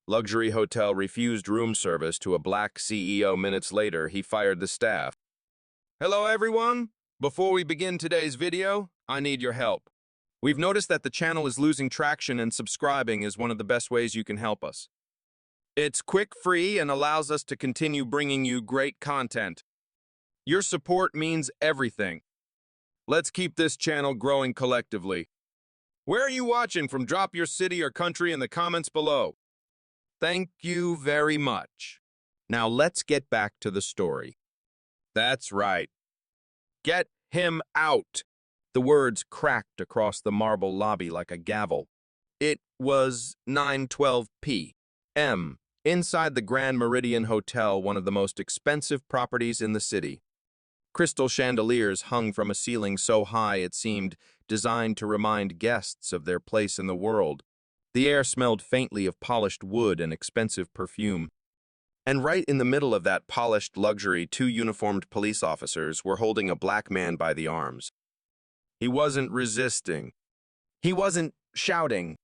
Luxury hotel refused room service to a black CEO. Minutes later, he fired the staff. Hello, everyone. Before we begin today's video, I need your help. We've noticed that the channel is losing traction, and subscribing is one of the best ways you can help us. It's quick, free, and allows us to continue bringing you great content. Your support means everything. Let's keep this channel growing collectively. Where are you watching from? Drop your city or country in the comments below. Thank you very much. Now let's get back to the story. That's right. Get him out. The words cracked across the marble lobby like a gavel. It was 9:12 p.m. inside the Grand Meridian Hotel, one of the most expensive properties in the city. Crystal chandeliers hung from a ceiling so high it seemed designed to remind guests of their place in the world. The air smelled faintly of polished wood and expensive perfume. And right in the middle of that polished luxury, two uniformed police officers were holding a black man by the arms. He wasn't resisting. He wasn't shouting.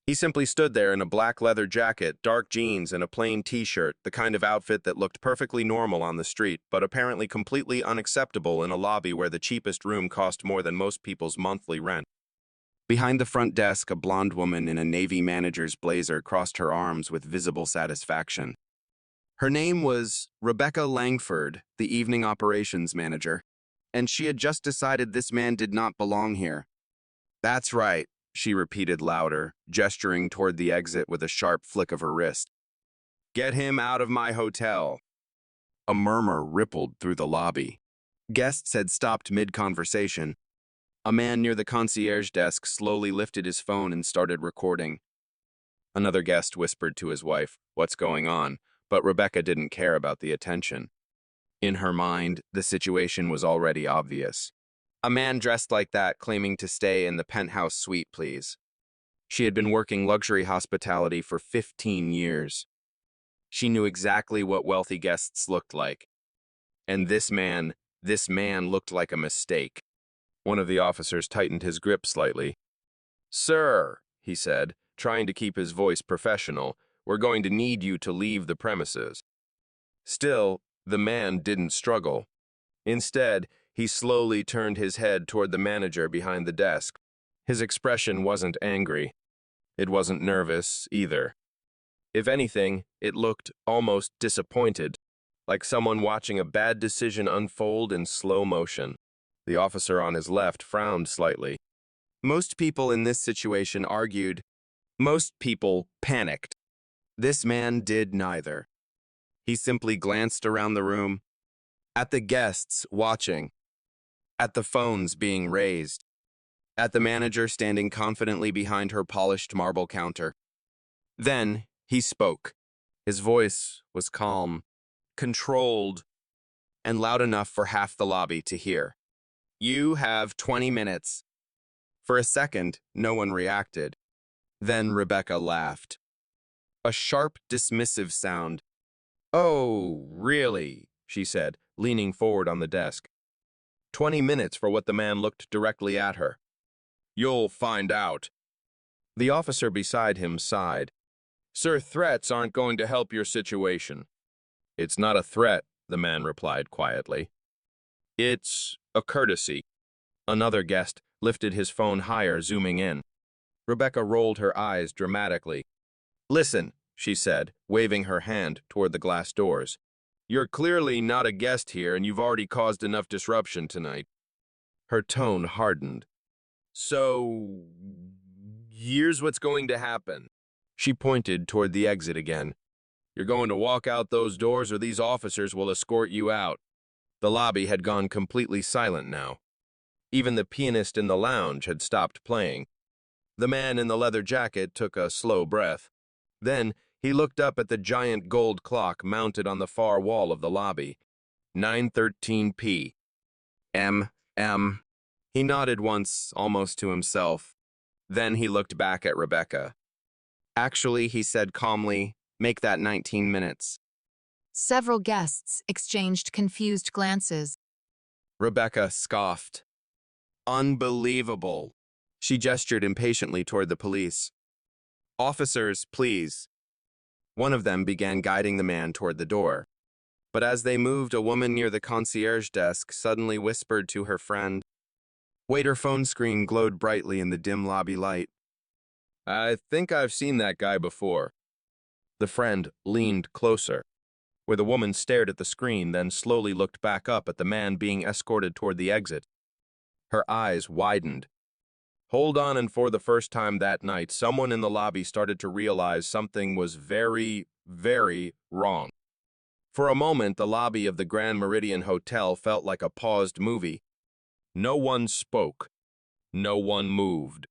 He simply stood there in a black leather jacket, dark jeans, and a plain t-shirt, the kind of outfit that looked perfectly normal on the street, but apparently completely unacceptable in a lobby where the cheapest room cost more than most people's monthly rent. Behind the front desk, a blonde woman in a Navy manager's blazer crossed her arms with visible satisfaction. Her name was Rebecca Langford, the evening operations manager, and she had just decided this man did not belong here. That's right, she repeated louder, gesturing toward the exit with a sharp flick of her wrist. Get him out of my hotel. A murmur rippled through the lobby. Guests had stopped mid-conversation. A man near the concierge desk slowly lifted his phone and started recording. Another guest whispered to his wife, "What's going on?" But Rebecca didn't care about the attention. In her mind, the situation was already obvious. A man dressed like that claiming to stay in the penthouse suite, please. She had been working luxury hospitality for 15 years. She knew exactly what wealthy guests looked like. And this man looked like a mistake. One of the officers tightened his grip slightly. Sir, he said, trying to keep his voice professional, we're going to need you to leave the premises. Still, the man didn't struggle. Instead, he slowly turned his head toward the manager behind the desk. His expression wasn't angry. It wasn't nervous either. If anything, it looked almost disappointed, like someone watching a bad decision unfold in slow motion. The officer on his left frowned slightly. Most people in this situation argued. Most people panicked. This man did neither. He simply glanced around the room, at the guests watching, at the phones being raised, at the manager standing confidently behind her polished marble counter. Then he spoke. His voice was calm, controlled, and loud enough for half the lobby to hear. You have 20 minutes. For a second, no one reacted. Then Rebecca laughed. A sharp, dismissive sound. Oh, really? She said, leaning forward on the desk. 20 minutes for what the man looked directly at her. You'll find out. The officer beside him sighed. Sir, threats aren't going to help your situation. It's not a threat, the man replied quietly. It's a courtesy. Another guest lifted his phone higher, zooming in. Rebecca rolled her eyes dramatically. Listen, she said, waving her hand toward the glass doors. You're clearly not a guest here, and you've already caused enough disruption tonight. Her tone hardened. So, here's what's going to happen. She pointed toward the exit again. You're going to walk out those doors, or these officers will escort you out. The lobby had gone completely silent now. Even the pianist in the lounge had stopped playing. The man in the leather jacket took a slow breath. Then he looked up at the giant gold clock mounted on the far wall of the lobby. 9:13 p.m. He nodded once, almost to himself. Then he looked back at Rebecca. Actually, he said calmly, make that 19 minutes. Several guests exchanged confused glances. Rebecca scoffed. Unbelievable. She gestured impatiently toward the police. Officers, please. One of them began guiding the man toward the door. But as they moved, a woman near the concierge desk suddenly whispered to her friend. Wait, her phone screen glowed brightly in the dim lobby light. I think I've seen that guy before. The friend leaned closer, where the woman stared at the screen, then slowly looked back up at the man being escorted toward the exit. Her eyes widened. Hold on, and for the first time that night, someone in the lobby started to realize something was very, very wrong. For a moment, the lobby of the Grand Meridian Hotel felt like a paused movie. No one spoke. No one moved.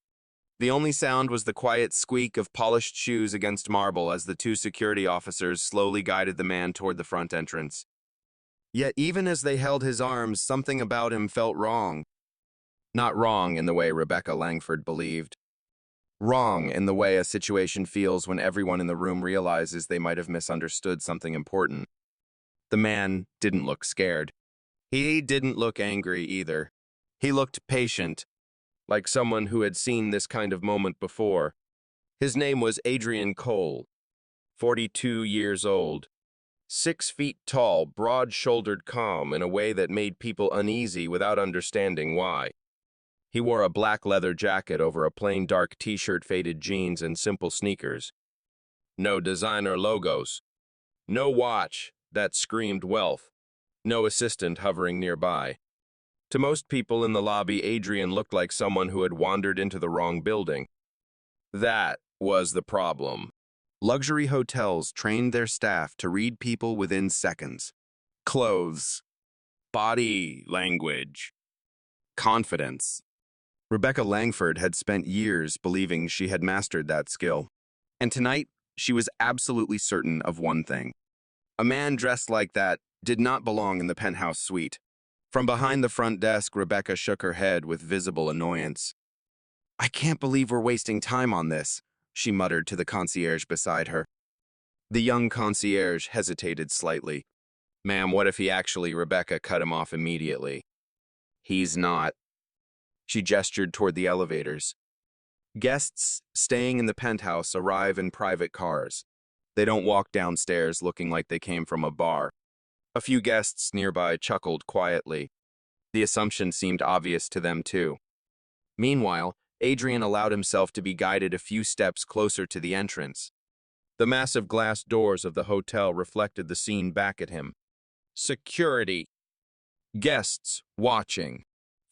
The only sound was the quiet squeak of polished shoes against marble as the two security officers slowly guided the man toward the front entrance. Yet even as they held his arms, something about him felt wrong. Not wrong in the way Rebecca Langford believed. Wrong in the way a situation feels when everyone in the room realizes they might have misunderstood something important. The man didn't look scared. He didn't look angry either. He looked patient, like someone who had seen this kind of moment before. His name was Adrian Cole, 42 years old, 6 feet tall, broad-shouldered, calm in a way that made people uneasy without understanding why. He wore a black leather jacket over a plain dark t-shirt, faded jeans, and simple sneakers. No designer logos. No watch that screamed wealth. No assistant hovering nearby. To most people in the lobby, Adrian looked like someone who had wandered into the wrong building. That was the problem. Luxury hotels trained their staff to read people within seconds. Clothes, body language, confidence. Rebecca Langford had spent years believing she had mastered that skill. And tonight, she was absolutely certain of one thing. A man dressed like that did not belong in the penthouse suite. From behind the front desk, Rebecca shook her head with visible annoyance. I can't believe we're wasting time on this, she muttered to the concierge beside her. The young concierge hesitated slightly. Ma'am, what if he actually? Rebecca cut him off immediately. He's not. She gestured toward the elevators. Guests staying in the penthouse arrive in private cars. They don't walk downstairs looking like they came from a bar. A few guests nearby chuckled quietly. The assumption seemed obvious to them too. Meanwhile, Adrian allowed himself to be guided a few steps closer to the entrance. The massive glass doors of the hotel reflected the scene back at him. Security. Guests watching.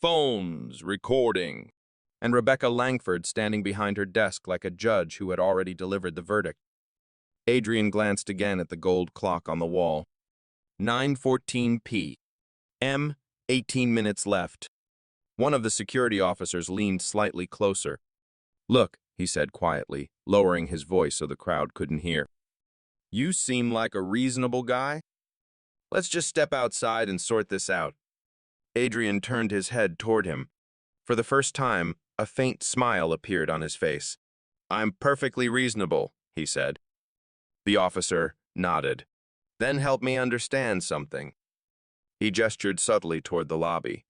Phones recording. And Rebecca Langford standing behind her desk like a judge who had already delivered the verdict. Adrian glanced again at the gold clock on the wall. 9:14 p.m. 18 minutes left. One of the security officers leaned slightly closer. Look, he said quietly, lowering his voice so the crowd couldn't hear. You seem like a reasonable guy. Let's just step outside and sort this out. Adrian turned his head toward him. For the first time, a faint smile appeared on his face. I'm perfectly reasonable, he said. The officer nodded. Then help me understand something. He gestured subtly toward the lobby.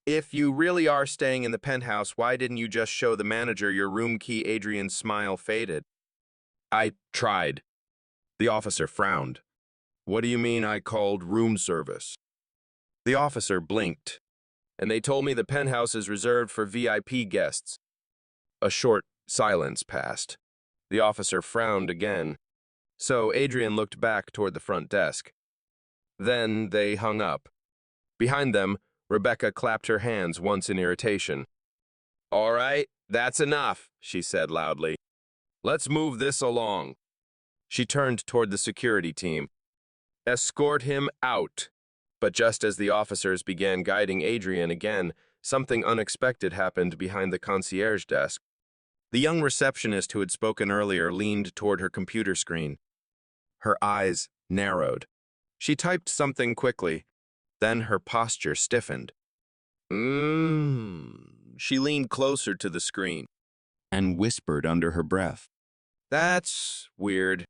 If you really are staying in the penthouse, why didn't you just show the manager your room key? Adrian's smile faded. I tried. The officer frowned. What do you mean I called room service? The officer blinked, and they told me the penthouse is reserved for VIP guests. A short silence passed. The officer frowned again. So Adrian looked back toward the front desk. Then they hung up. Behind them, Rebecca clapped her hands once in irritation. All right, that's enough, she said loudly. Let's move this along. She turned toward the security team. Escort him out. But just as the officers began guiding Adrian again, something unexpected happened behind the concierge desk. The young receptionist who had spoken earlier leaned toward her computer screen. Her eyes narrowed. She typed something quickly. Then her posture stiffened. She leaned closer to the screen and whispered under her breath. That's weird.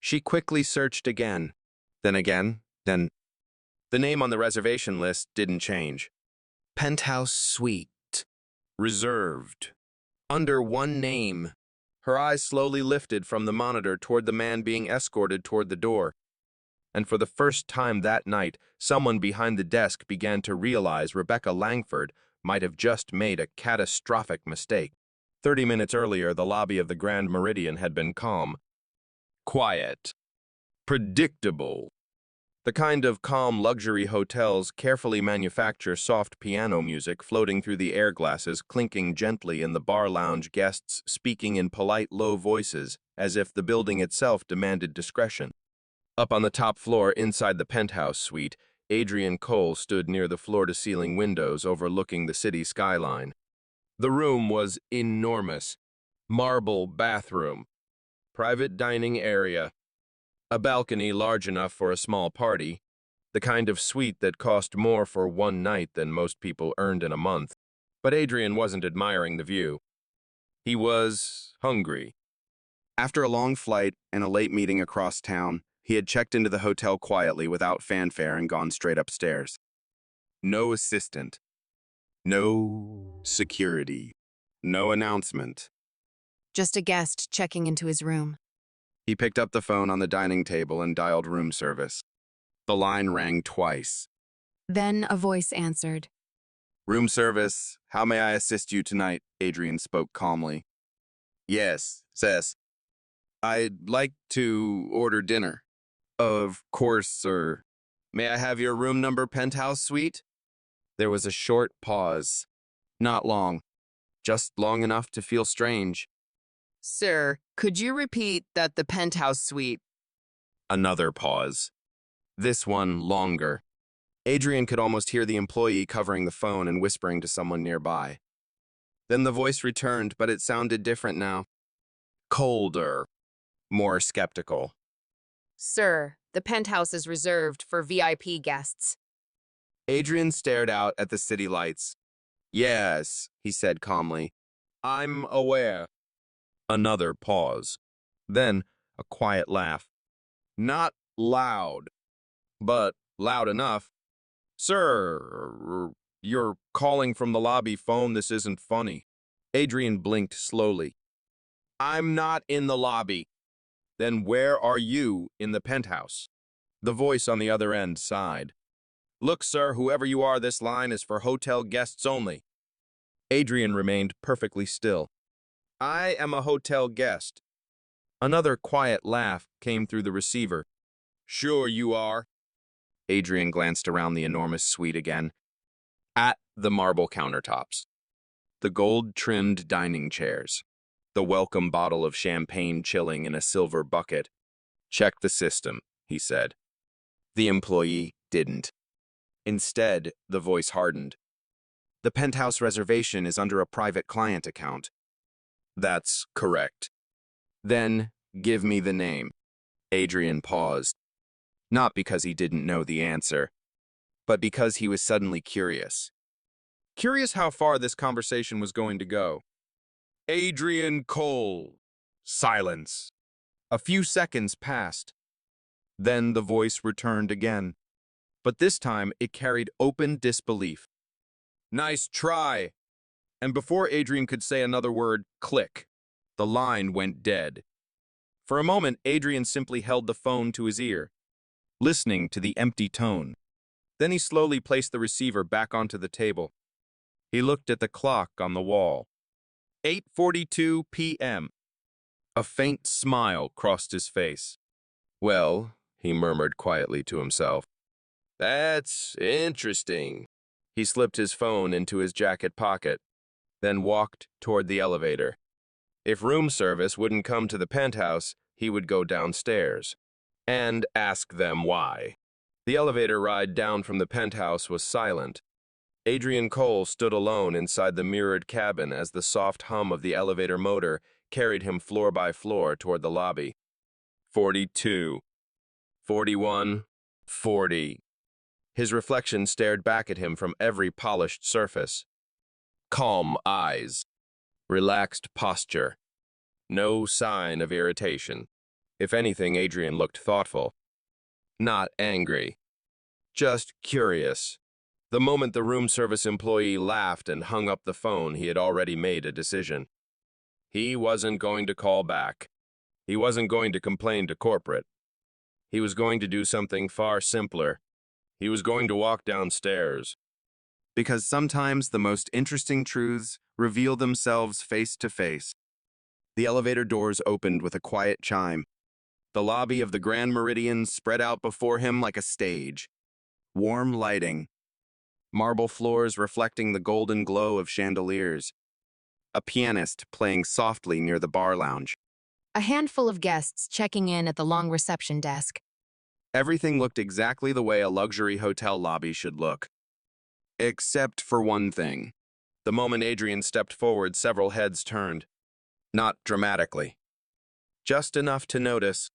She quickly searched again. Then again. Then the name on the reservation list didn't change. Penthouse Suite. Reserved. Under one name. Her eyes slowly lifted from the monitor toward the man being escorted toward the door. And for the first time that night, someone behind the desk began to realize Rebecca Langford might have just made a catastrophic mistake. 30 minutes earlier, the lobby of the Grand Meridian had been calm, quiet, predictable. The kind of calm luxury hotels carefully manufacture soft piano music floating through the air glasses, clinking gently in the bar lounge, guests speaking in polite, low voices, as if the building itself demanded discretion. Up on the top floor, inside the penthouse suite, Adrian Cole stood near the floor-to-ceiling windows overlooking the city skyline. The room was enormous. Marble bathroom, private dining area, a balcony large enough for a small party, the kind of suite that cost more for one night than most people earned in a month. But Adrian wasn't admiring the view. He was hungry. After a long flight and a late meeting across town, he had checked into the hotel quietly without fanfare and gone straight upstairs. No assistant. No security. No announcement. Just a guest checking into his room. He picked up the phone on the dining table and dialed room service. The line rang twice. Then a voice answered. Room service, how may I assist you tonight? Adrian spoke calmly. Yes, sis. I'd like to order dinner. Of course, sir. May I have your room number penthouse suite? There was a short pause. Not long. Just long enough to feel strange. Sir, could you repeat that the penthouse suite? Another pause. This one longer. Adrian could almost hear the employee covering the phone and whispering to someone nearby. Then the voice returned, but it sounded different now. Colder. More skeptical. Sir, the penthouse is reserved for VIP guests. Adrian stared out at the city lights. Yes, he said calmly. I'm aware. Another pause. Then a quiet laugh. Not loud, but loud enough. Sir, you're calling from the lobby phone. This isn't funny. Adrian blinked slowly. I'm not in the lobby. Then where are you in the penthouse? The voice on the other end sighed. Look, sir, whoever you are, this line is for hotel guests only. Adrian remained perfectly still. I am a hotel guest. Another quiet laugh came through the receiver. Sure you are. Adrian glanced around the enormous suite again. At the marble countertops, the gold-trimmed dining chairs, the welcome bottle of champagne chilling in a silver bucket. Check the system, he said. The employee didn't. Instead, the voice hardened. The penthouse reservation is under a private client account. That's correct. Then, give me the name. Adrian paused. Not because he didn't know the answer, but because he was suddenly curious. Curious how far this conversation was going to go. Adrian Cole. Silence. A few seconds passed. Then the voice returned again, but this time it carried open disbelief. Nice try. And before Adrian could say another word, click. The line went dead. For a moment, Adrian simply held the phone to his ear, listening to the empty tone. Then he slowly placed the receiver back onto the table. He looked at the clock on the wall. 8:42 p.m. A faint smile crossed his face. Well, he murmured quietly to himself. That's interesting. He slipped his phone into his jacket pocket, then walked toward the elevator. If room service wouldn't come to the penthouse, he would go downstairs and ask them why. The elevator ride down from the penthouse was silent. Adrian Cole stood alone inside the mirrored cabin as the soft hum of the elevator motor carried him floor by floor toward the lobby. 42, 41, 40. His reflection stared back at him from every polished surface. Calm eyes, relaxed posture, no sign of irritation. If anything, Adrian looked thoughtful. Not angry, just curious. The moment the room service employee laughed and hung up the phone, he had already made a decision. He wasn't going to call back. He wasn't going to complain to corporate. He was going to do something far simpler. He was going to walk downstairs. Because sometimes the most interesting truths reveal themselves face to face. The elevator doors opened with a quiet chime. The lobby of the Grand Meridian spread out before him like a stage. Warm lighting. Marble floors reflecting the golden glow of chandeliers. A pianist playing softly near the bar lounge. A handful of guests checking in at the long reception desk. Everything looked exactly the way a luxury hotel lobby should look. Except for one thing. The moment Adrian stepped forward, several heads turned. Not dramatically. Just enough to notice.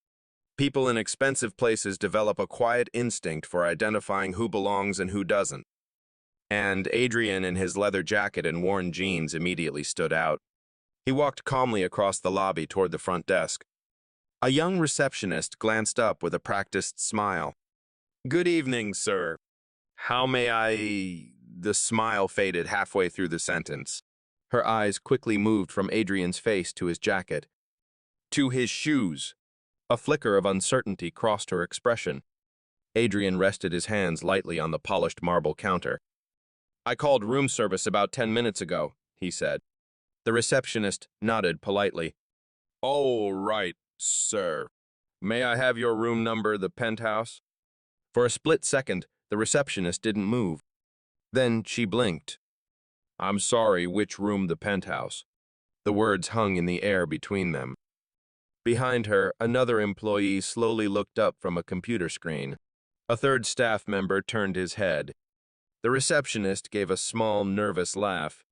People in expensive places develop a quiet instinct for identifying who belongs and who doesn't. And Adrian, in his leather jacket and worn jeans, immediately stood out. He walked calmly across the lobby toward the front desk. A young receptionist glanced up with a practiced smile. "Good evening, sir. How may I—" The smile faded halfway through the sentence. Her eyes quickly moved from Adrian's face to his jacket. To his shoes. A flicker of uncertainty crossed her expression. Adrian rested his hands lightly on the polished marble counter. "I called room service about 10 minutes ago," he said. The receptionist nodded politely. "Oh, right, sir. May I have your room number, the penthouse?" For a split second, the receptionist didn't move. Then she blinked. "I'm sorry, which room, the penthouse?" The words hung in the air between them. Behind her, another employee slowly looked up from a computer screen. A third staff member turned his head. The receptionist gave a small, nervous laugh.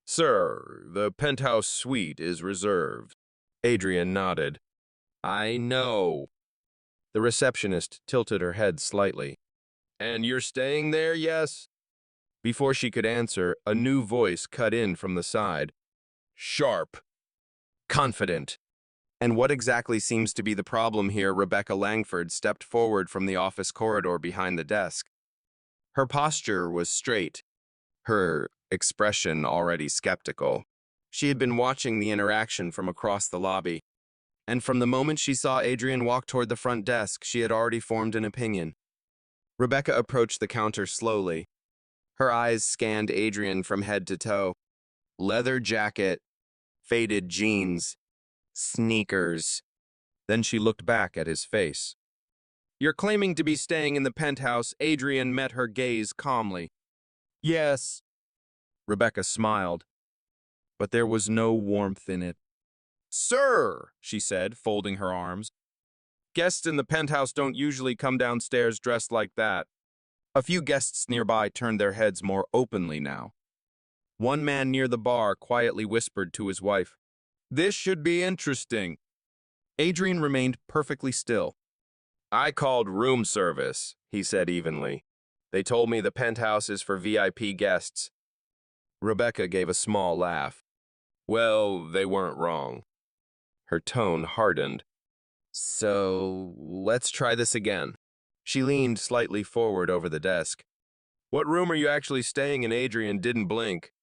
"Sir, the penthouse suite is reserved." Adrian nodded. "I know." The receptionist tilted her head slightly. "And you're staying there, yes?" Before she could answer, a new voice cut in from the side. Sharp. Confident. And what exactly seems to be the problem here? Rebecca Langford stepped forward from the office corridor behind the desk. Her posture was straight, her expression already skeptical. She had been watching the interaction from across the lobby, and from the moment she saw Adrian walk toward the front desk, she had already formed an opinion. Rebecca approached the counter slowly. Her eyes scanned Adrian from head to toe. Leather jacket, faded jeans, sneakers. Then she looked back at his face. "You're claiming to be staying in the penthouse." Adrian met her gaze calmly. "Yes." Rebecca smiled, but there was no warmth in it. "Sir," she said, folding her arms. "Guests in the penthouse don't usually come downstairs dressed like that." A few guests nearby turned their heads more openly now. One man near the bar quietly whispered to his wife, "This should be interesting." Adrian remained perfectly still. "I called room service," he said evenly. "They told me the penthouse is for VIP guests." Rebecca gave a small laugh. "Well, they weren't wrong." Her tone hardened. "So, let's try this again." She leaned slightly forward over the desk. "What room are you actually staying in?" Adrian didn't blink.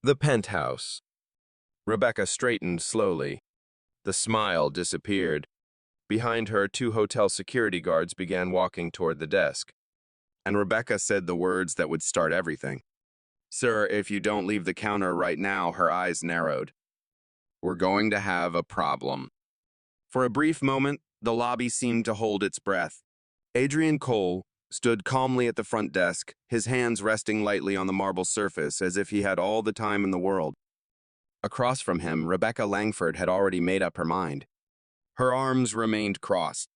"The penthouse." Rebecca straightened slowly. The smile disappeared. Behind her, 2 hotel security guards began walking toward the desk. And Rebecca said the words that would start everything. "Sir, if you don't leave the counter right now," her eyes narrowed. "We're going to have a problem." For a brief moment, the lobby seemed to hold its breath. Adrian Cole stood calmly at the front desk, his hands resting lightly on the marble surface as if he had all the time in the world. Across from him, Rebecca Langford had already made up her mind. Her arms remained crossed.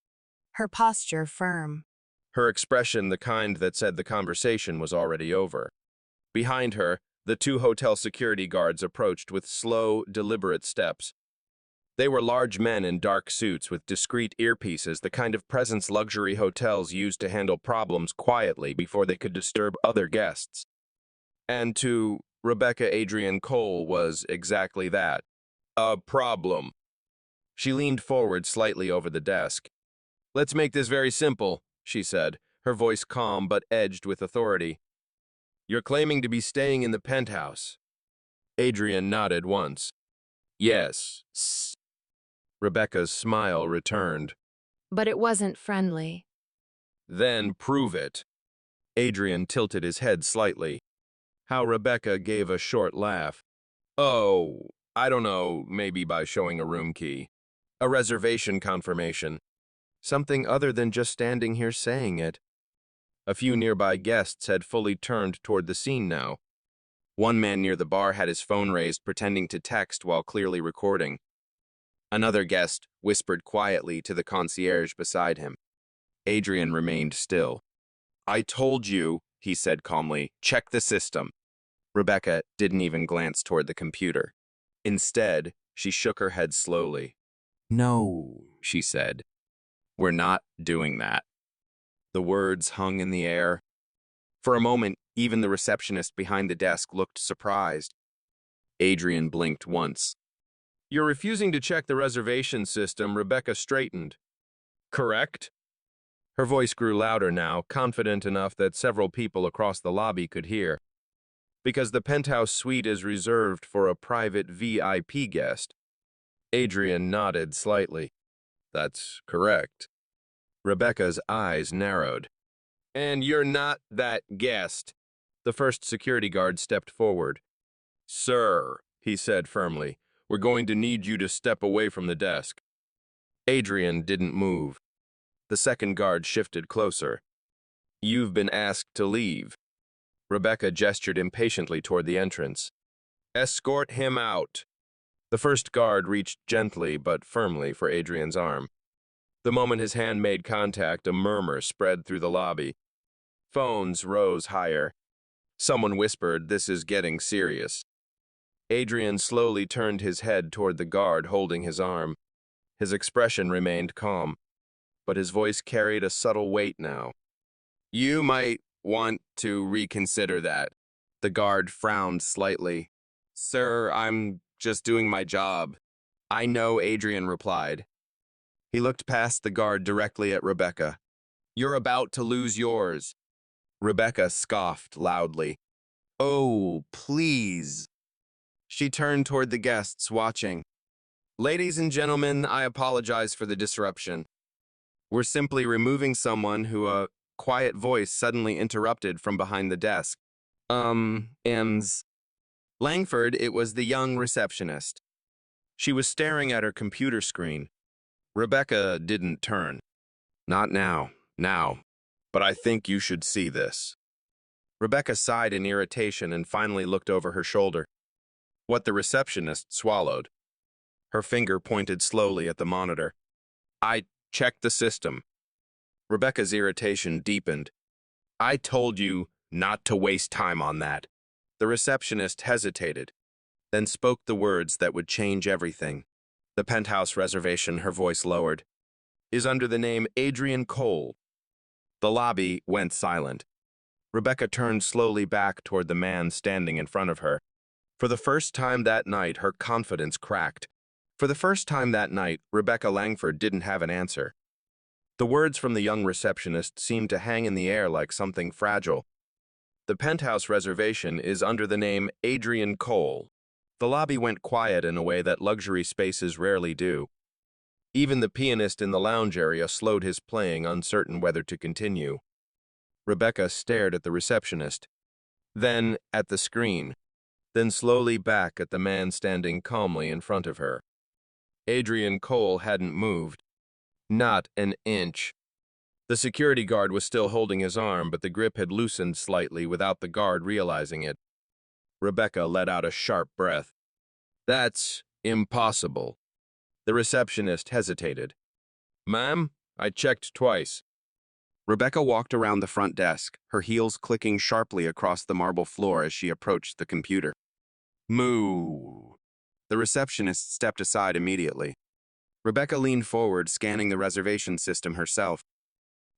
Her posture firm. Her expression the kind that said the conversation was already over. Behind her, the 2 hotel security guards approached with slow, deliberate steps. They were large men in dark suits with discreet earpieces, the kind of presence luxury hotels used to handle problems quietly before they could disturb other guests. And to Rebecca, Adrian Cole was exactly that. A problem. She leaned forward slightly over the desk. "Let's make this very simple," she said, her voice calm but edged with authority. "You're claiming to be staying in the penthouse." Adrian nodded once. Yes. Rebecca's smile returned. But it wasn't friendly. Then prove it. Adrian tilted his head slightly. How Rebecca gave a short laugh. Oh, I don't know, maybe by showing a room key. A reservation confirmation. Something other than just standing here saying it. A few nearby guests had fully turned toward the scene now. One man near the bar had his phone raised, pretending to text while clearly recording. Another guest whispered quietly to the concierge beside him. Adrian remained still. I told you, he said calmly, check the system. Rebecca didn't even glance toward the computer. Instead, she shook her head slowly. No, she said. We're not doing that. The words hung in the air. For a moment, even the receptionist behind the desk looked surprised. Adrian blinked once. You're refusing to check the reservation system, Rebecca straightened. Correct? Her voice grew louder now, confident enough that several people across the lobby could hear. Because the penthouse suite is reserved for a private VIP guest. Adrian nodded slightly. That's correct. Rebecca's eyes narrowed. And you're not that guest. The first security guard stepped forward. Sir, he said firmly, we're going to need you to step away from the desk. Adrian didn't move. The second guard shifted closer. You've been asked to leave. Rebecca gestured impatiently toward the entrance. Escort him out. The first guard reached gently but firmly for Adrian's arm. The moment his hand made contact, a murmur spread through the lobby. Phones rose higher. Someone whispered, "This is getting serious." Adrian slowly turned his head toward the guard holding his arm. His expression remained calm, but his voice carried a subtle weight now. You might want to reconsider that. The guard frowned slightly. Sir, I'm just doing my job. I know, Adrian replied. He looked past the guard directly at Rebecca. You're about to lose yours. Rebecca scoffed loudly. Oh, please. She turned toward the guests watching. Ladies and gentlemen, I apologize for the disruption. We're simply removing someone who a quiet voice suddenly interrupted from behind the desk. Langford, it was the young receptionist. She was staring at her computer screen. Rebecca didn't turn. Not now, but I think you should see this. Rebecca sighed in irritation and finally looked over her shoulder. What the receptionist swallowed. Her finger pointed slowly at the monitor. I checked the system. Rebecca's irritation deepened. I told you not to waste time on that. The receptionist hesitated, then spoke the words that would change everything. The penthouse reservation, her voice lowered, is under the name Adrian Cole. The lobby went silent. Rebecca turned slowly back toward the man standing in front of her. For the first time that night, her confidence cracked. For the first time that night, Rebecca Langford didn't have an answer. The words from the young receptionist seemed to hang in the air like something fragile. The penthouse reservation is under the name Adrian Cole. The lobby went quiet in a way that luxury spaces rarely do. Even the pianist in the lounge area slowed his playing, uncertain whether to continue. Rebecca stared at the receptionist, then at the screen, then slowly back at the man standing calmly in front of her. Adrian Cole hadn't moved. Not an inch. The security guard was still holding his arm, but the grip had loosened slightly without the guard realizing it. Rebecca let out a sharp breath. That's impossible. The receptionist hesitated. Ma'am, I checked twice. Rebecca walked around the front desk, her heels clicking sharply across the marble floor as she approached the computer. Moo. The receptionist stepped aside immediately. Rebecca leaned forward, scanning the reservation system herself.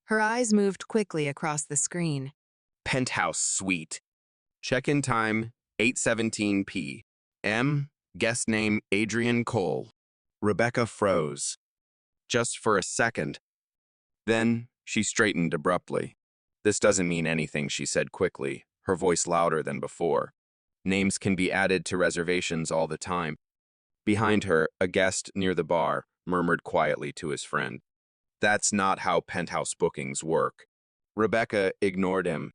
Her eyes moved quickly across the screen. Penthouse suite. Check-in time, 8:17 p.m. Guest name, Adrian Cole. Rebecca froze. Just for a second. Then she straightened abruptly. This doesn't mean anything, she said quickly, her voice louder than before. Names can be added to reservations all the time. Behind her, a guest near the bar murmured quietly to his friend, "That's not how penthouse bookings work." Rebecca ignored him.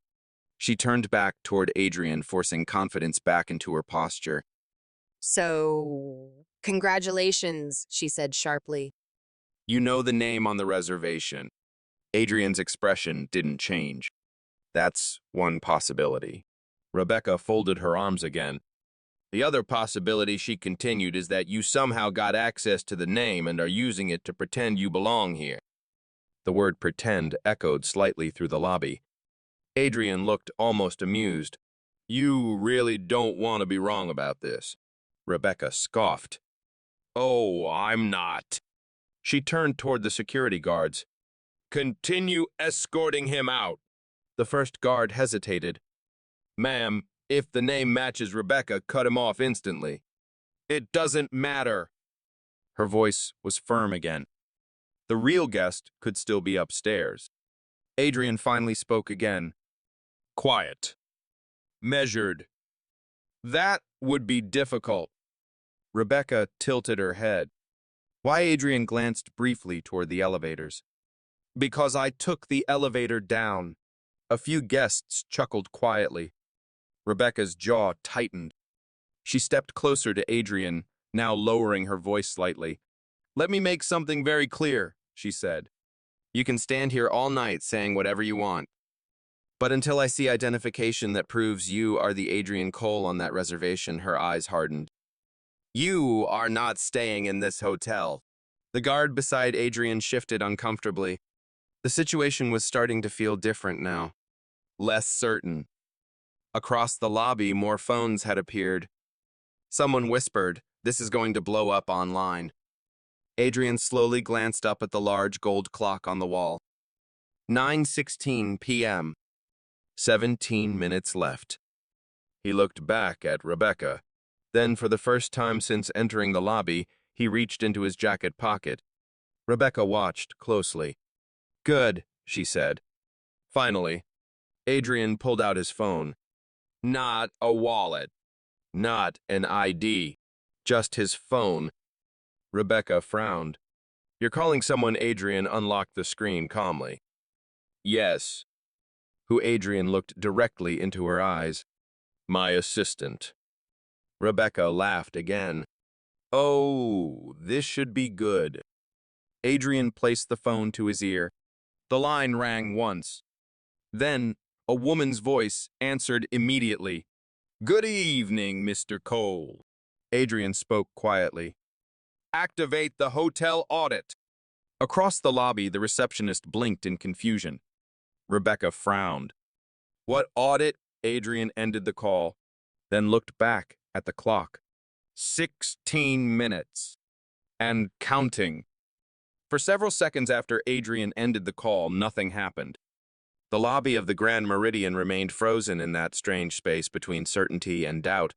She turned back toward Adrian, forcing confidence back into her posture. So, congratulations, she said sharply. "You know the name on the reservation." Adrian's expression didn't change. "That's one possibility." Rebecca folded her arms again. "The other possibility," she continued, "is that you somehow got access to the name and are using it to pretend you belong here." The word pretend echoed slightly through the lobby. Adrian looked almost amused. "You really don't want to be wrong about this." Rebecca scoffed. "Oh, I'm not." She turned toward the security guards. "Continue escorting him out." The first guard hesitated. "Ma'am, if the name matches Rebecca, cut him off instantly." "It doesn't matter." Her voice was firm again. The real guest could still be upstairs. Adrian finally spoke again. "Quiet. Measured. That would be difficult." Rebecca tilted her head. Why? Adrian glanced briefly toward the elevators. "Because I took the elevator down." A few guests chuckled quietly. Rebecca's jaw tightened. She stepped closer to Adrian, now lowering her voice slightly. "Let me make something very clear," she said. "You can stand here all night saying whatever you want. But until I see identification that proves you are the Adrian Cole on that reservation," her eyes hardened. "You are not staying in this hotel." The guard beside Adrian shifted uncomfortably. The situation was starting to feel different now. Less certain. Across the lobby, more phones had appeared. Someone whispered, "This is going to blow up online." Adrian slowly glanced up at the large gold clock on the wall. 9:16 p.m. 17 minutes left. He looked back at Rebecca. Then, for the first time since entering the lobby, he reached into his jacket pocket. Rebecca watched closely. "Good," she said. Finally, Adrian pulled out his phone. Not a wallet. Not an ID. Just his phone. Rebecca frowned. "You're calling someone?" Adrian unlocked the screen calmly. "Yes." Who? Adrian looked directly into her eyes. "My assistant." Rebecca laughed again. "Oh, this should be good." Adrian placed the phone to his ear. The line rang once. Then, a woman's voice answered immediately. "Good evening, Mr. Cole." Adrian spoke quietly. "Activate the hotel audit." Across the lobby, the receptionist blinked in confusion. Rebecca frowned. "What audit?" Adrian ended the call, then looked back at the clock. 16 minutes. And counting. For several seconds after Adrian ended the call, nothing happened. The lobby of the Grand Meridian remained frozen in that strange space between certainty and doubt.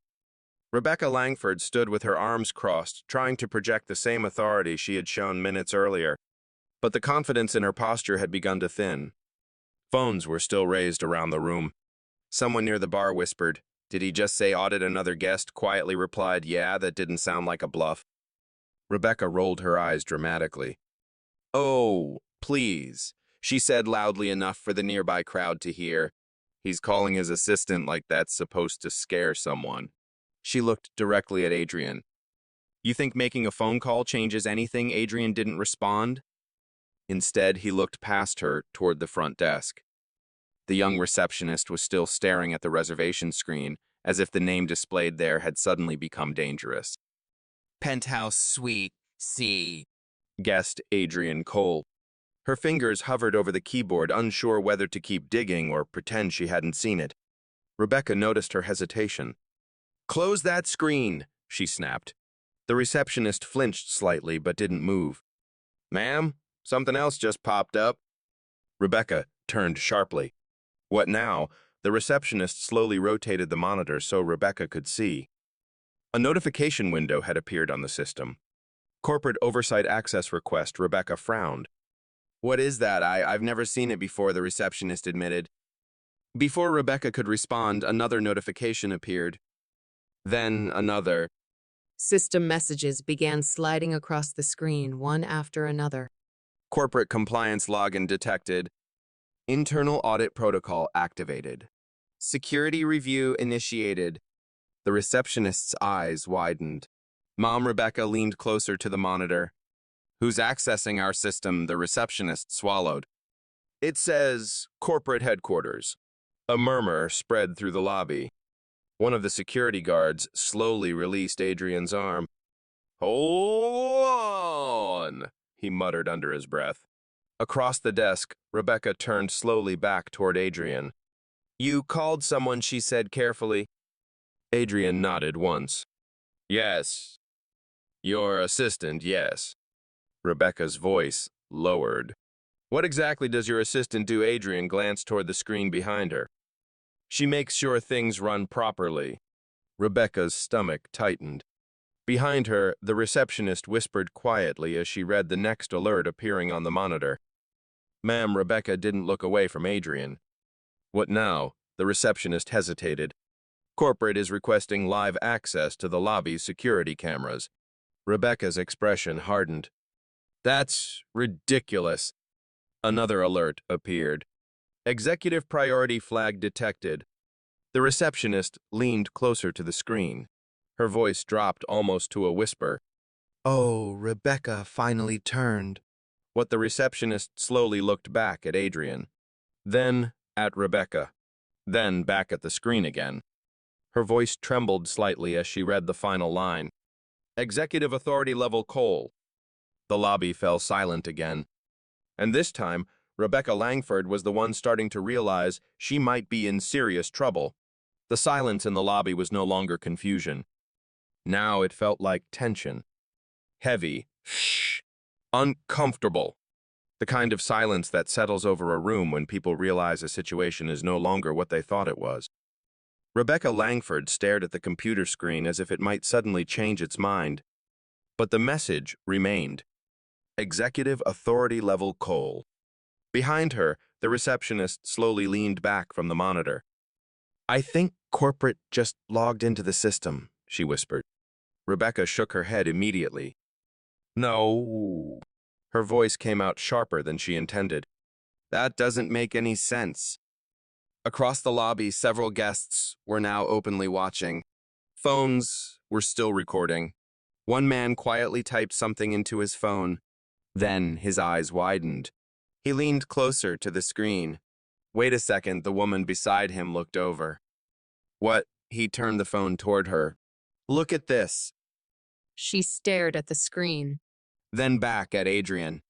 Rebecca Langford stood with her arms crossed, trying to project the same authority she had shown minutes earlier. But the confidence in her posture had begun to thin. Phones were still raised around the room. Someone near the bar whispered, "Did he just say audit another guest?" Quietly replied, "Yeah, that didn't sound like a bluff." Rebecca rolled her eyes dramatically. "Oh, please," she said loudly enough for the nearby crowd to hear. "He's calling his assistant like that's supposed to scare someone." She looked directly at Adrian. "You think making a phone call changes anything?" Adrian didn't respond. Instead, he looked past her toward the front desk. The young receptionist was still staring at the reservation screen, as if the name displayed there had suddenly become dangerous. "Penthouse Suite C," guessed Adrian Cole. Her fingers hovered over the keyboard, unsure whether to keep digging or pretend she hadn't seen it. Rebecca noticed her hesitation. "Close that screen," she snapped. The receptionist flinched slightly but didn't move. "Ma'am, something else just popped up." Rebecca turned sharply. "What now?" The receptionist slowly rotated the monitor so Rebecca could see. A notification window had appeared on the system. "Corporate Oversight Access Request." Rebecca frowned. "What is that? I've never seen it before," the receptionist admitted. Before Rebecca could respond, another notification appeared. Then another. System messages began sliding across the screen, one after another. Corporate compliance login detected. Internal audit protocol activated. Security review initiated. The receptionist's eyes widened. Mom Rebecca leaned closer to the monitor. Who's accessing our system? The receptionist swallowed. It says corporate headquarters. A murmur spread through the lobby. One of the security guards slowly released Adrian's arm. Hold on, he muttered under his breath. Across the desk, Rebecca turned slowly back toward Adrian. You called someone, she said carefully. Adrian nodded once. Yes. Your assistant, yes. Rebecca's voice lowered. What exactly does your assistant do? Adrian glanced toward the screen behind her. She makes sure things run properly. Rebecca's stomach tightened. Behind her, the receptionist whispered quietly as she read the next alert appearing on the monitor. Ma'am, Rebecca didn't look away from Adrian. What now? The receptionist hesitated. Corporate is requesting live access to the lobby's security cameras. Rebecca's expression hardened. That's ridiculous. Another alert appeared. Executive priority flag detected. The receptionist leaned closer to the screen. Her voice dropped almost to a whisper. Oh, Rebecca finally turned. What the receptionist slowly looked back at Adrian. Then at Rebecca. Then back at the screen again. Her voice trembled slightly as she read the final line. Executive Authority Level Cole. The lobby fell silent again. And this time, Rebecca Langford was the one starting to realize she might be in serious trouble. The silence in the lobby was no longer confusion. Now it felt like tension. Heavy. Uncomfortable. The kind of silence that settles over a room when people realize a situation is no longer what they thought it was. Rebecca Langford stared at the computer screen as if it might suddenly change its mind. But the message remained. Executive Authority Level Cole. Behind her, the receptionist slowly leaned back from the monitor. I think corporate just logged into the system, she whispered. Rebecca shook her head immediately. No. Her voice came out sharper than she intended. That doesn't make any sense. Across the lobby, several guests were now openly watching. Phones were still recording. One man quietly typed something into his phone. Then his eyes widened. He leaned closer to the screen. Wait a second, the woman beside him looked over. What? He turned the phone toward her. Look at this. She stared at the screen. Then back at Adrian.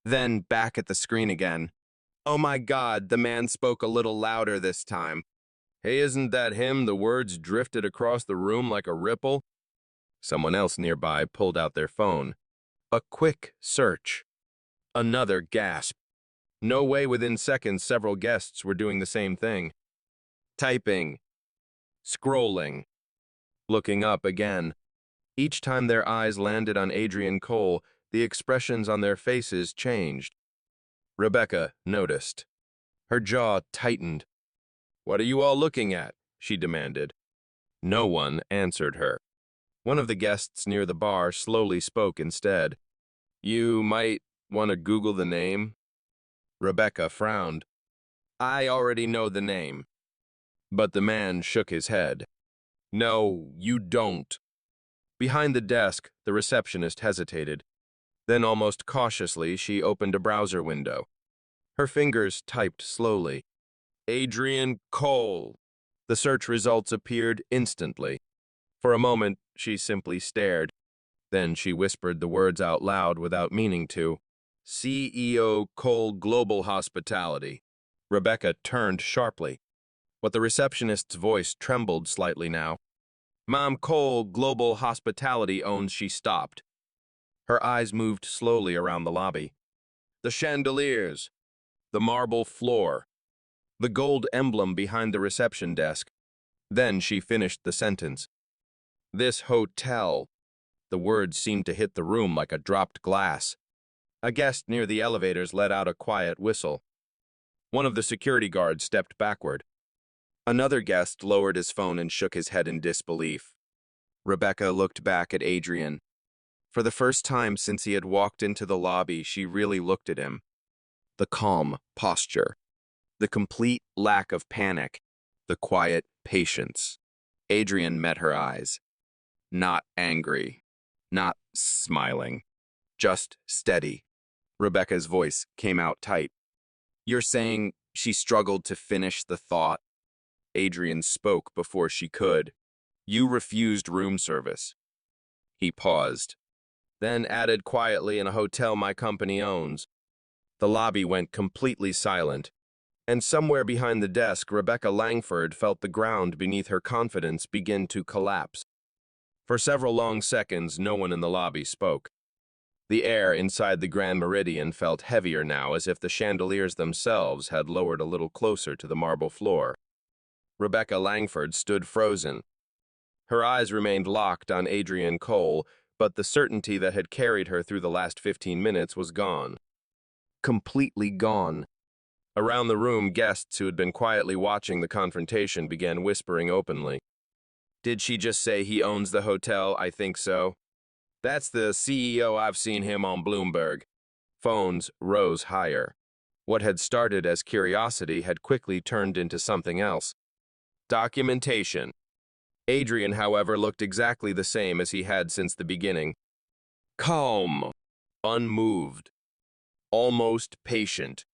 Then back at the screen again. Oh my God, the man spoke a little louder this time. Hey, isn't that him? The words drifted across the room like a ripple. Someone else nearby pulled out their phone. A quick search. Another gasp. No way within seconds several guests were doing the same thing. Typing. Scrolling. Looking up again. Each time their eyes landed on Adrian Cole, the expressions on their faces changed. Rebecca noticed. Her jaw tightened. What are you all looking at? She demanded. No one answered her. One of the guests near the bar slowly spoke instead. You might want to Google the name. Rebecca frowned. I already know the name. But the man shook his head. No, you don't. Behind the desk, the receptionist hesitated. Then almost cautiously, she opened a browser window. Her fingers typed slowly. Adrian Cole. The search results appeared instantly. For a moment, she simply stared. Then she whispered the words out loud without meaning to. CEO Cole Global Hospitality. Rebecca turned sharply, but the receptionist's voice trembled slightly now. Mom Cole Global Hospitality owns. She stopped. Her eyes moved slowly around the lobby. The chandeliers, the marble floor, the gold emblem behind the reception desk. Then she finished the sentence. This hotel. The words seemed to hit the room like a dropped glass. A guest near the elevators let out a quiet whistle. One of the security guards stepped backward. Another guest lowered his phone and shook his head in disbelief. Rebecca looked back at Adrian. For the first time since he had walked into the lobby, she really looked at him. The calm posture, the complete lack of panic, the quiet patience. Adrian met her eyes. Not angry, not smiling, just steady. Rebecca's voice came out tight. "You're saying she struggled to finish the thought?" Adrian spoke before she could. "You refused room service." He paused, then added quietly, "In a hotel my company owns." The lobby went completely silent, and somewhere behind the desk, Rebecca Langford felt the ground beneath her confidence begin to collapse. For several long seconds, no one in the lobby spoke. The air inside the Grand Meridian felt heavier now, as if the chandeliers themselves had lowered a little closer to the marble floor. Rebecca Langford stood frozen. Her eyes remained locked on Adrian Cole, but the certainty that had carried her through the last 15 minutes was gone. Completely gone. Around the room, guests who had been quietly watching the confrontation began whispering openly. "Did she just say he owns the hotel? I think so. That's the CEO. I've seen him on Bloomberg." Phones rose higher. What had started as curiosity had quickly turned into something else. Documentation. Adrian, however, looked exactly the same as he had since the beginning. Calm, unmoved, almost patient,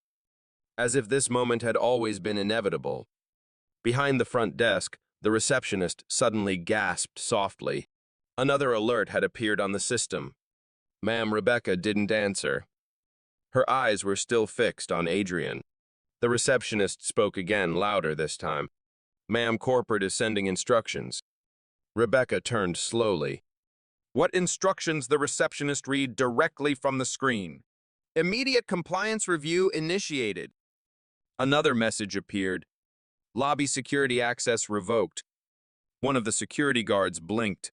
as if this moment had always been inevitable. Behind the front desk, the receptionist suddenly gasped softly. Another alert had appeared on the system. Ma'am, Rebecca didn't answer. Her eyes were still fixed on Adrian. The receptionist spoke again, louder this time. "Ma'am, corporate is sending instructions." Rebecca turned slowly. "What instructions?" The receptionist read directly from the screen. "Immediate compliance review initiated." Another message appeared. "Lobby security access revoked." One of the security guards blinked.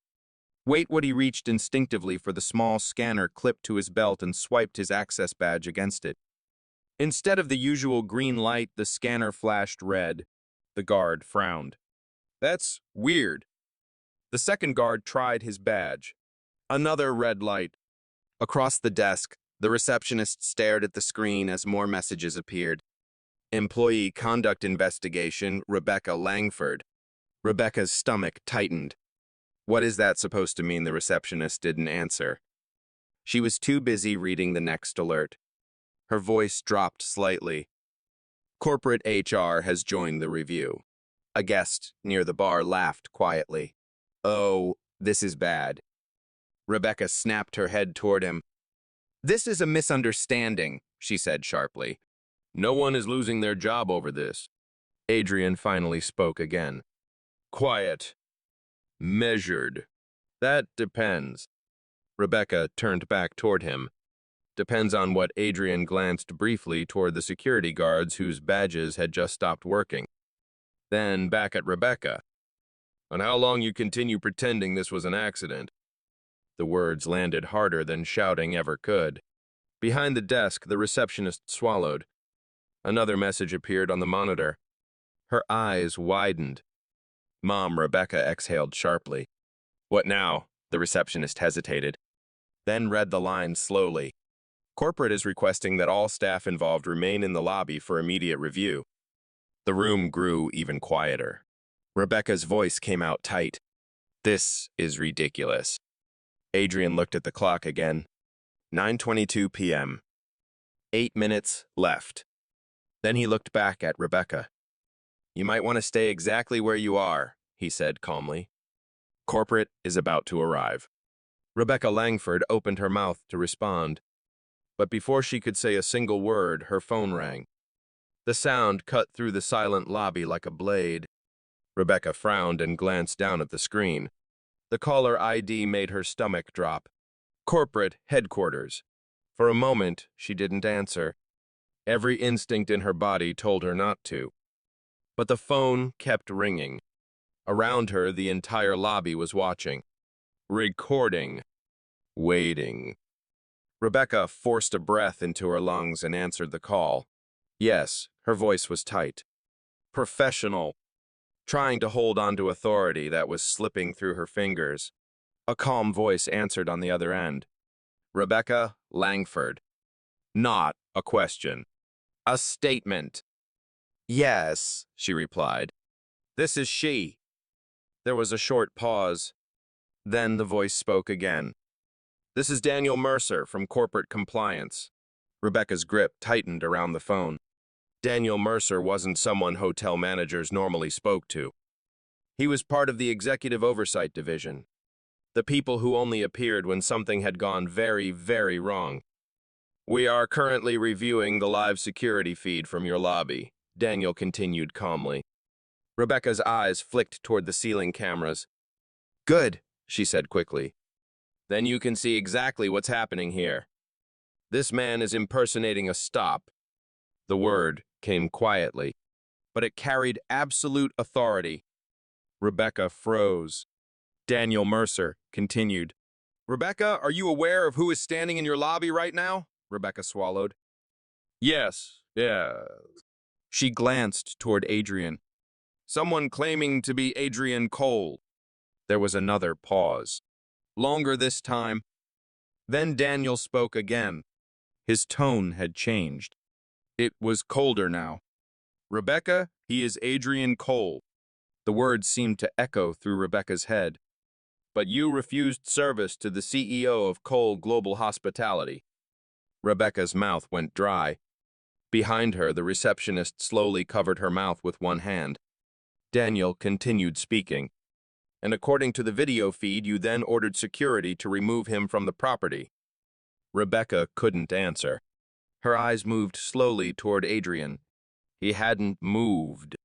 Wait, what he reached instinctively for the small scanner clipped to his belt and swiped his access badge against it. Instead of the usual green light, the scanner flashed red. The guard frowned. "That's weird." The second guard tried his badge. Another red light. Across the desk, the receptionist stared at the screen as more messages appeared. Employee conduct investigation, Rebecca Langford. Rebecca's stomach tightened. What is that supposed to mean? The receptionist didn't answer. She was too busy reading the next alert. Her voice dropped slightly. "Corporate HR has joined the review." A guest near the bar laughed quietly. "Oh, this is bad." Rebecca snapped her head toward him. "This is a misunderstanding," she said sharply. "No one is losing their job over this." Adrian finally spoke again. "Quiet. Measured. That depends." Rebecca turned back toward him. "Depends on what?" Adrian glanced briefly toward the security guards whose badges had just stopped working. Then back at Rebecca. "On how long you continue pretending this was an accident." The words landed harder than shouting ever could. Behind the desk, the receptionist swallowed. Another message appeared on the monitor. Her eyes widened. "Mom," Rebecca exhaled sharply. "What now?" The receptionist hesitated, then read the line slowly. "Corporate is requesting that all staff involved remain in the lobby for immediate review." The room grew even quieter. Rebecca's voice came out tight. "This is ridiculous." Adrian looked at the clock again. 9:22 p.m. 8 minutes left. Then he looked back at Rebecca. "You might want to stay exactly where you are," he said calmly. "Corporate is about to arrive." Rebecca Langford opened her mouth to respond. But before she could say a single word, her phone rang. The sound cut through the silent lobby like a blade. Rebecca frowned and glanced down at the screen. The caller ID made her stomach drop. "Corporate headquarters." For a moment, she didn't answer. Every instinct in her body told her not to. But the phone kept ringing. Around her, the entire lobby was watching. Recording. Waiting. Rebecca forced a breath into her lungs and answered the call. Yes, her voice was tight. Professional. Trying to hold on to authority that was slipping through her fingers. A calm voice answered on the other end. Rebecca Langford. Not a question. A statement. Yes, she replied. This is she. There was a short pause. Then the voice spoke again. This is Daniel Mercer from Corporate Compliance. Rebecca's grip tightened around the phone. Daniel Mercer wasn't someone hotel managers normally spoke to. He was part of the Executive Oversight Division, the people who only appeared when something had gone very, very wrong. We are currently reviewing the live security feed from your lobby, Daniel continued calmly. Rebecca's eyes flicked toward the ceiling cameras. Good, she said quickly. Then you can see exactly what's happening here. This man is impersonating a stop. The word came quietly, but it carried absolute authority. Rebecca froze. Daniel Mercer continued. Rebecca, are you aware of who is standing in your lobby right now? Rebecca swallowed. Yes. She glanced toward Adrian. Someone claiming to be Adrian Cole. There was another pause. Longer this time. Then Daniel spoke again. His tone had changed. It was colder now. Rebecca, he is Adrian Cole. The words seemed to echo through Rebecca's head. But you refused service to the CEO of Cole Global Hospitality. Rebecca's mouth went dry. Behind her, the receptionist slowly covered her mouth with one hand. Daniel continued speaking. And according to the video feed, you then ordered security to remove him from the property. Rebecca couldn't answer. Her eyes moved slowly toward Adrian. He hadn't moved.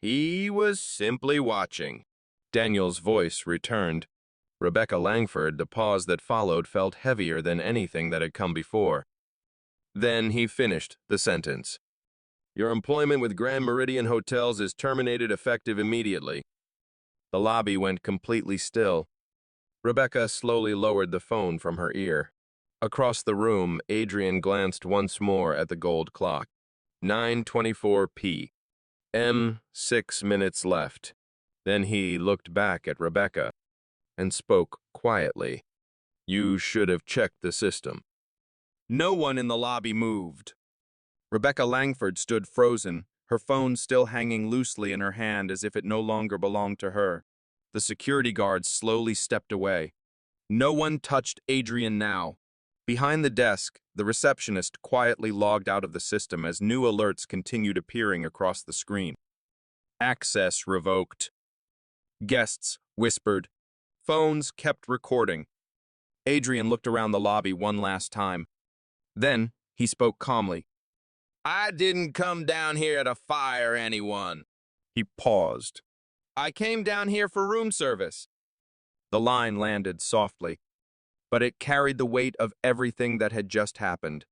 He was simply watching. Daniel's voice returned. Rebecca Langford, the pause that followed, felt heavier than anything that had come before. Then he finished the sentence. Your employment with Grand Meridian Hotels is terminated effective immediately. The lobby went completely still. Rebecca slowly lowered the phone from her ear. Across the room, Adrian glanced once more at the gold clock. 9:24 p.m. 6 minutes left. Then he looked back at Rebecca and spoke quietly. You should have checked the system. No one in the lobby moved. Rebecca Langford stood frozen, her phone still hanging loosely in her hand as if it no longer belonged to her. The security guards slowly stepped away. No one touched Adrian now. Behind the desk, the receptionist quietly logged out of the system as new alerts continued appearing across the screen. Access revoked. Guests whispered. Phones kept recording. Adrian looked around the lobby one last time. Then he spoke calmly. I didn't come down here to fire anyone. He paused. I came down here for room service. The line landed softly, but it carried the weight of everything that had just happened.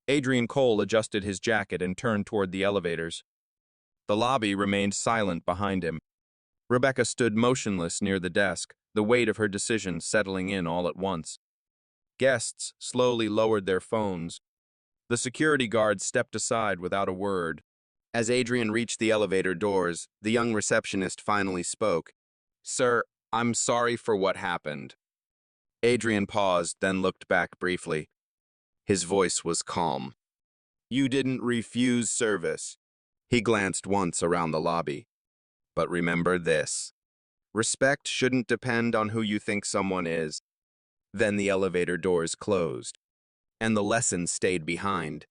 Adrian Cole adjusted his jacket and turned toward the elevators. The lobby remained silent behind him. Rebecca stood motionless near the desk, the weight of her decision settling in all at once. Guests slowly lowered their phones. The security guard stepped aside without a word. As Adrian reached the elevator doors, the young receptionist finally spoke. Sir, I'm sorry for what happened. Adrian paused, then looked back briefly. His voice was calm. You didn't refuse service. He glanced once around the lobby. But remember this. Respect shouldn't depend on who you think someone is. Then the elevator doors closed, and the lesson stayed behind.